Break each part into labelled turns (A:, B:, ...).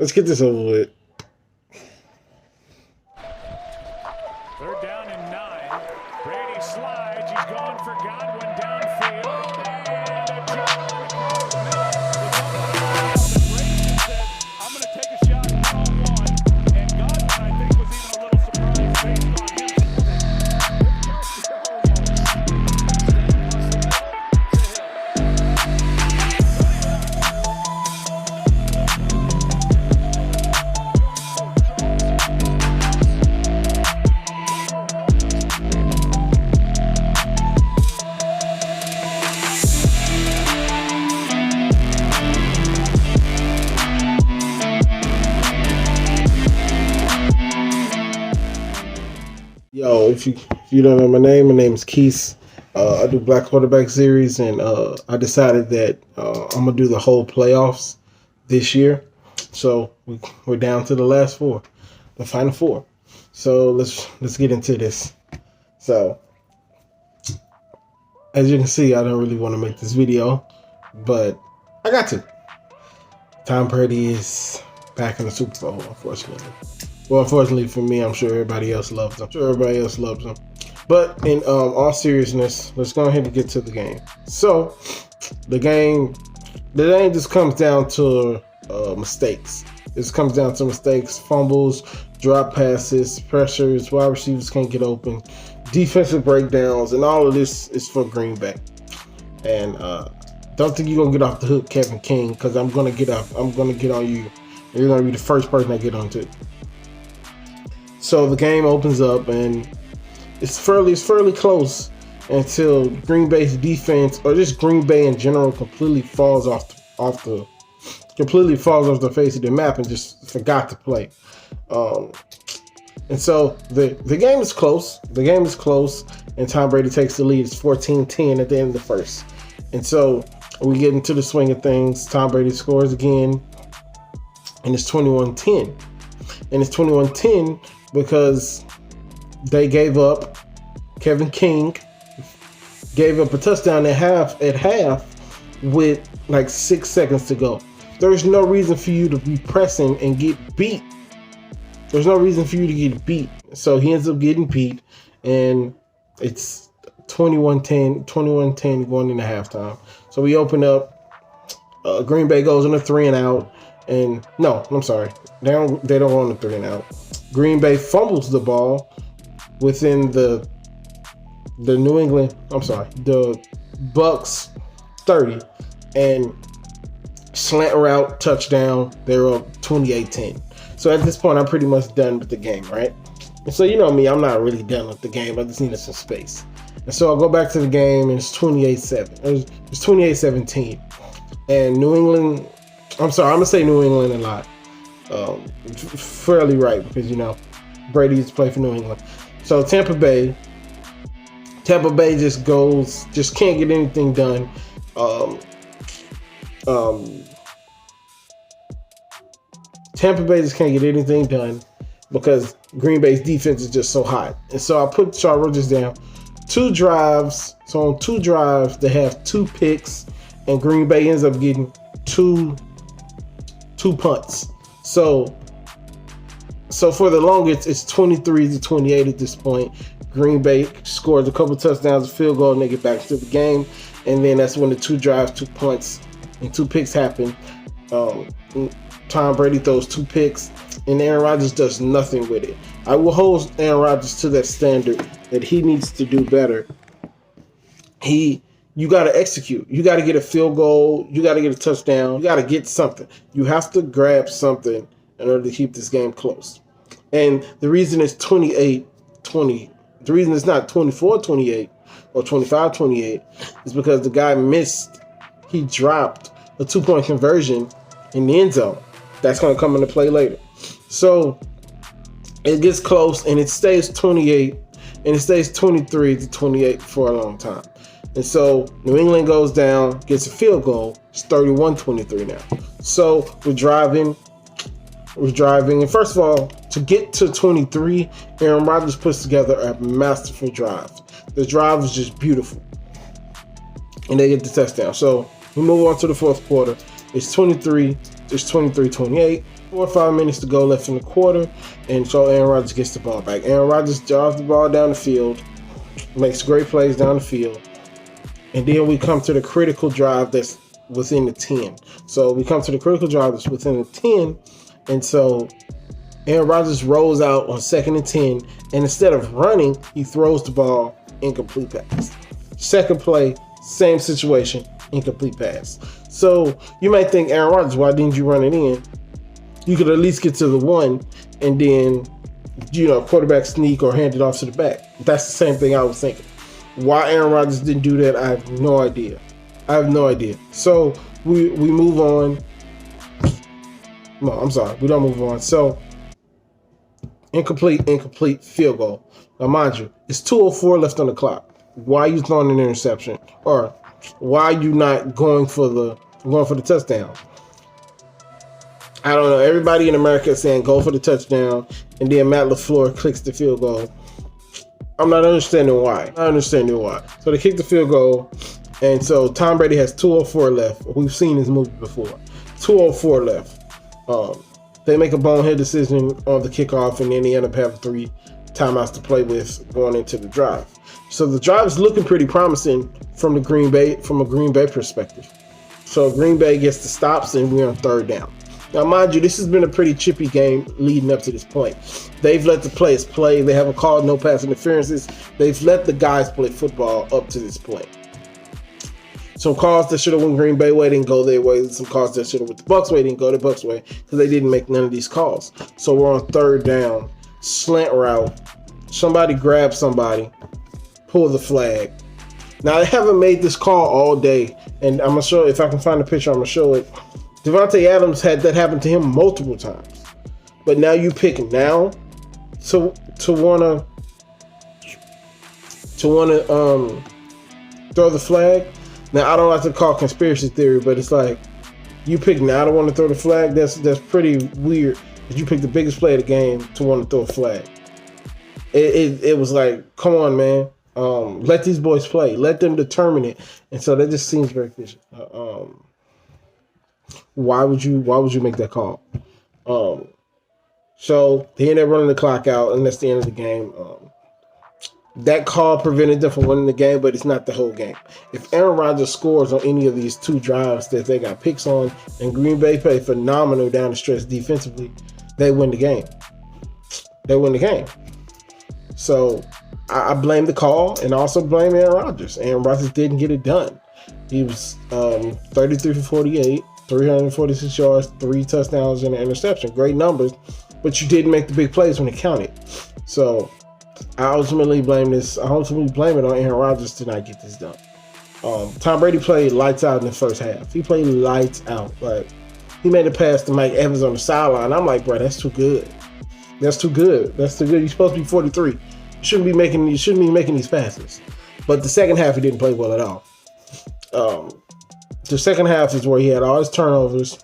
A: Let's get this over with.
B: They're down in 9. Brady slides. He's going for Godwin downfield. And a Brady said, I'm going to take a shot one-on-one. And Godwin, I think, was even a little surprised based on him.
A: Yo, if you don't know my name is Keith. I do Black Quarterback Series, and I decided that I'm gonna do the whole playoffs this year. So we're down to the last four, the final four. So let's get into this. So as you can see, I don't really want to make this video, but I got to. Tom Brady is back in the Super Bowl, unfortunately. Well, unfortunately for me, I'm sure everybody else loves him. But in all seriousness, let's go ahead and get to the game. So the game just comes down to mistakes. This comes down to mistakes, fumbles, drop passes, pressures, wide receivers can't get open, defensive breakdowns, and all of this is for Green Bay. And don't think you're gonna get off the hook, Kevin King, because I'm gonna get on you. And you're gonna be the first person I get on to. So the game opens up and it's fairly close until Green Bay's defense, or just Green Bay in general, completely falls off the face of the map and just forgot to play. And so the game is close. The game is close, and Tom Brady takes the lead. It's 14-10 at the end of the first. And so we get into the swing of things. Tom Brady scores again, and it's 21-10. And it's 21-10 because they gave up. Kevin King gave up a touchdown at half with like 6 seconds to go. There's no reason for you to be pressing and get beat. There's no reason for you to get beat. So he ends up getting beat, and it's 21-10 going into halftime. So we open up. Green Bay goes on a 3-and-out. And no, I'm sorry. They don't go on a 3-and-out. Green Bay fumbles the ball within the Bucks 30, and slant route touchdown. They're up 28-10. So at this point, I'm pretty much done with the game, right? And so you know me, I'm not really done with the game. I just needed some space. And so I'll go back to the game, and it's 28-7. It's 28-17. And New England, I'm sorry, I'm going to say New England a lot. Fairly right, because, you know, Brady used to play for New England. So Tampa Bay just can't get anything done. Tampa Bay just can't get anything done because Green Bay's defense is just so hot. And so I put Charles Rodgers down. 2 drives. So on 2 drives, they have 2 picks, and Green Bay ends up getting two punts. So for the longest, it's 23-28 at this point. Green Bay scores a couple touchdowns, a field goal, and they get back to the game. And then that's when the 2 drives, 2 punts, and 2 picks happen. Tom Brady throws 2 picks, and Aaron Rodgers does nothing with it. I will hold Aaron Rodgers to that standard that he needs to do better. You got to execute. You got to get a field goal. You got to get a touchdown. You got to get something. You have to grab something in order to keep this game close. And the reason it's 28-20, the reason it's not 24-28 or 25-28 is because the guy missed. He dropped a 2-point conversion in the end zone. That's going to come into play later. So it gets close, and it stays 28, and it stays 23-28 for a long time. And so New England goes down, gets a field goal. It's 31-23 now. So we're driving. And first of all, to get to 23, Aaron Rodgers puts together a masterful drive. The drive was just beautiful. And they get the touchdown. So we move on to the fourth quarter. It's 23-28. 4 or 5 minutes to go left in the quarter, and so Aaron Rodgers gets the ball back. Aaron Rodgers drives the ball down the field, makes great plays down the field, and then we come to the critical drive that's within the 10. So we come to the critical drive that's within the 10, and so Aaron Rodgers rolls out on 2nd and 10, and instead of running, he throws the ball, incomplete pass. Second play, same situation, incomplete pass. So you might think, Aaron Rodgers, why didn't you run it in? You could at least get to the 1 and then, quarterback sneak or hand it off to the back. That's the same thing I was thinking. Why Aaron Rodgers didn't do that, I have no idea. So we move on. No, I'm sorry. We don't move on. So incomplete field goal. Now, mind you, it's 2:04 left on the clock. Why are you throwing an interception? Or why are you not going for the touchdown? I don't know. Everybody in America is saying go for the touchdown, and then Matt LaFleur clicks the field goal. I'm not understanding why. So they kick the field goal, and so Tom Brady has 2:04 left. We've seen this movie before. 2:04 left. They make a bonehead decision on the kickoff, and then they end up having 3 timeouts to play with going into the drive. So the drive is looking pretty promising from a Green Bay perspective. So Green Bay gets the stops, and we're on 3rd down. Now, mind you, this has been a pretty chippy game leading up to this point. They've let the players play. They haven't called no pass interferences. They've let the guys play football up to this point. Some calls that should have went Green Bay way didn't go their way. Some calls that should have went the Bucs way didn't go the Bucs way because they didn't make none of these calls. So we're on 3rd down, slant route. Somebody grab somebody, pull the flag. Now, they haven't made this call all day, and I'm going to show, if I can find a picture, I'm going to show it. Devontae Adams had that happen to him multiple times. But now you pick now to wanna throw the flag. Now, I don't like to call conspiracy theory, but it's like you pick now to want to throw the flag. That's pretty weird that you pick the biggest play of the game to want to throw a flag. It was like, come on, man. Let these boys play. Let them determine it. And so that just seems very fishy. Why would you make that call? So they end up running the clock out, and that's the end of the game. That call prevented them from winning the game, but it's not the whole game. If Aaron Rodgers scores on any of these 2 drives that they got picks on, and Green Bay played phenomenal down the stretch defensively, they win the game. So I blame the call and also blame Aaron Rodgers. Aaron Rodgers didn't get it done. He was 33 for 48, 346 yards, 3 touchdowns, and an interception. Great numbers, but you didn't make the big plays when it counted. So I ultimately blame it on Aaron Rodgers to not get this done. Tom Brady played lights out in the first half. He played lights out. Like, he made a pass to Mike Evans on the sideline. I'm like, bro, that's too good. You're supposed to be 43. You shouldn't be making these passes. But the second half, he didn't play well at all. The second half is where he had all his turnovers.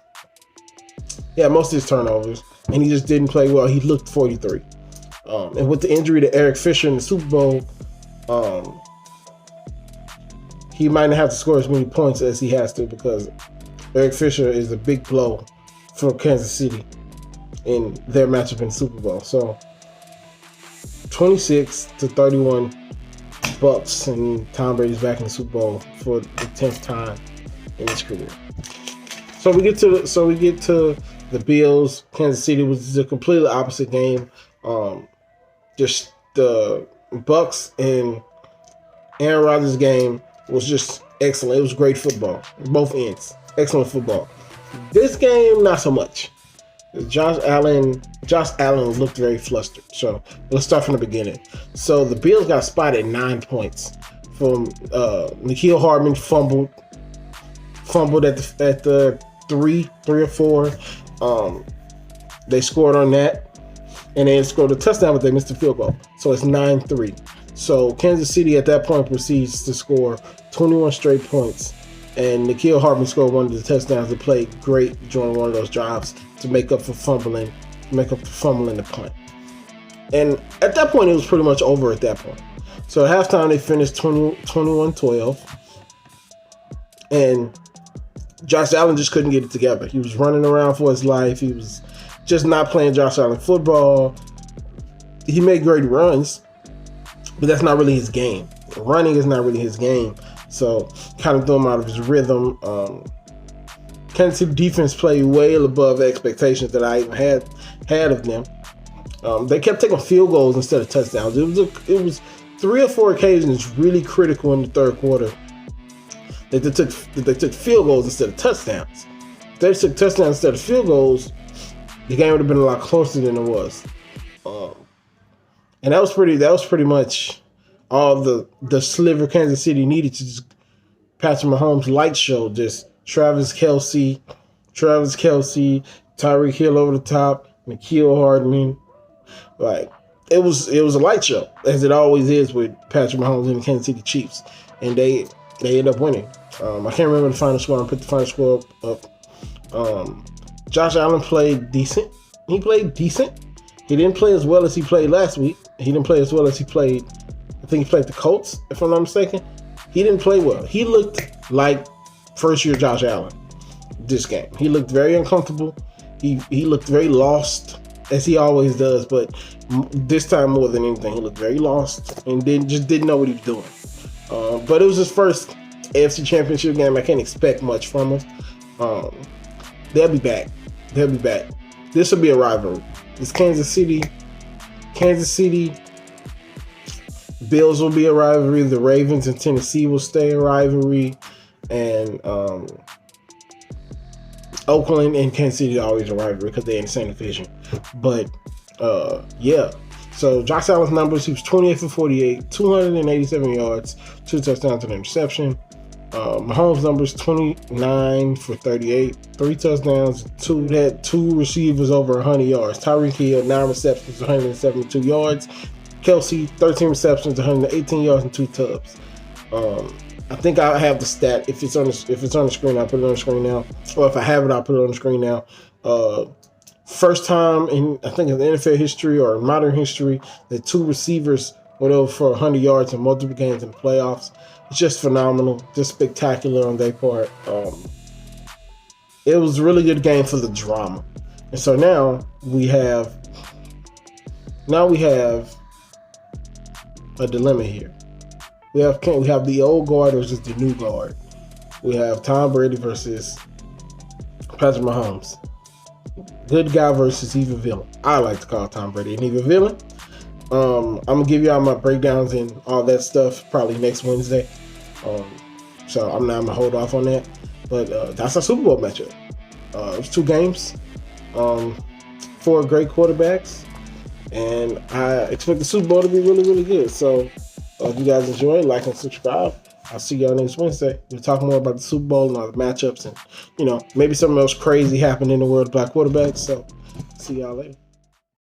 A: Yeah, most of his turnovers, and he just didn't play well. He looked 43. And with the injury to Eric Fisher in the Super Bowl, he might not have to score as many points as he has to because Eric Fisher is a big blow for Kansas City in their matchup in the Super Bowl. So 26-31 Bucs, and Tom Brady's back in the Super Bowl for the 10th time in his career. So we get to the Bills, Kansas City, which is a completely opposite game. Just the Bucs and Aaron Rodgers game was just excellent. It was great football, both ends. Excellent football. This game, not so much. Josh Allen looked very flustered. So let's start from the beginning. So the Bills got spotted 9 points from N'Keal Hartman fumbled at the 3 or 4. They scored on that. And they scored a touchdown, but they missed the field goal. So it's 9-3. So Kansas City at that point proceeds to score 21 straight points. And N'Keal Hartman scored one of the touchdowns. They played great during one of those drives to make up for fumbling the punt. And at that point, it was pretty much over at that point. So at halftime, they finished 21-12. And Josh Allen just couldn't get it together. He was running around for his life. He was just not playing Josh Allen football. He made great runs, but that's not really his game. Running is not really his game. So kind of threw him out of his rhythm. Kansas City defense played way above expectations that I even had of them. They kept taking field goals instead of touchdowns. It was 3 or 4 occasions really critical in the third quarter that they took field goals instead of touchdowns. If they took touchdowns instead of field goals, the game would have been a lot closer than it was. And that was pretty much all the sliver Kansas City needed to just Patrick Mahomes' light show. Just Travis Kelce, Tyreek Hill over the top, N'Keal Hardman. Like it was a light show, as it always is with Patrick Mahomes and the Kansas City Chiefs, and they end up winning. I can't remember the final score. I put the final score up. Josh Allen played decent. He played decent. He didn't play as well as he played last week. He didn't play as well as he played. I think he played the Colts, if I'm not mistaken. He didn't play well. He looked like first-year Josh Allen this game. He looked very uncomfortable. He looked very lost, as he always does. But this time more than anything, he looked very lost and didn't know what he was doing. But it was his first AFC Championship game. I can't expect much from him. They'll be back. This will be a rivalry. It's Kansas City. Bills will be a rivalry. The Ravens and Tennessee will stay a rivalry. And Oakland and Kansas City are always a rivalry because they're in the same division. But, yeah. So, Josh Allen's numbers, he was 28 for 48, 287 yards, 2 touchdowns and an interception. Mahomes' numbers, 29 for 38, 3 touchdowns, had 2 receivers over 100 yards. Tyreek Hill, 9 receptions, 172 yards. Kelce, 13 receptions, 118 yards, and 2 tubs. I think I have the stat. If it's on the screen, I'll put it on the screen now. Or if I have it, I'll put it on the screen now. First time in, I think, in the NFL history or modern history that 2 receivers went over for 100 yards in multiple games in the playoffs. It's just phenomenal, just spectacular on their part. It was a really good game for the drama. And so now we have a dilemma here. We have the old guard versus the new guard. We have Tom Brady versus Patrick Mahomes. Good guy versus evil villain. I like to call Tom Brady an evil villain. I'm gonna give you all my breakdowns and all that stuff probably next Wednesday. So I'm gonna hold off on that. But that's our Super Bowl matchup. It was 2 games, 4 great quarterbacks, and I expect the Super Bowl to be really, really good. So if you guys enjoy, like and subscribe. I'll see y'all next Wednesday. We'll talk more about the Super Bowl and all the matchups, and maybe something else crazy happened in the world of black quarterbacks. So see y'all later.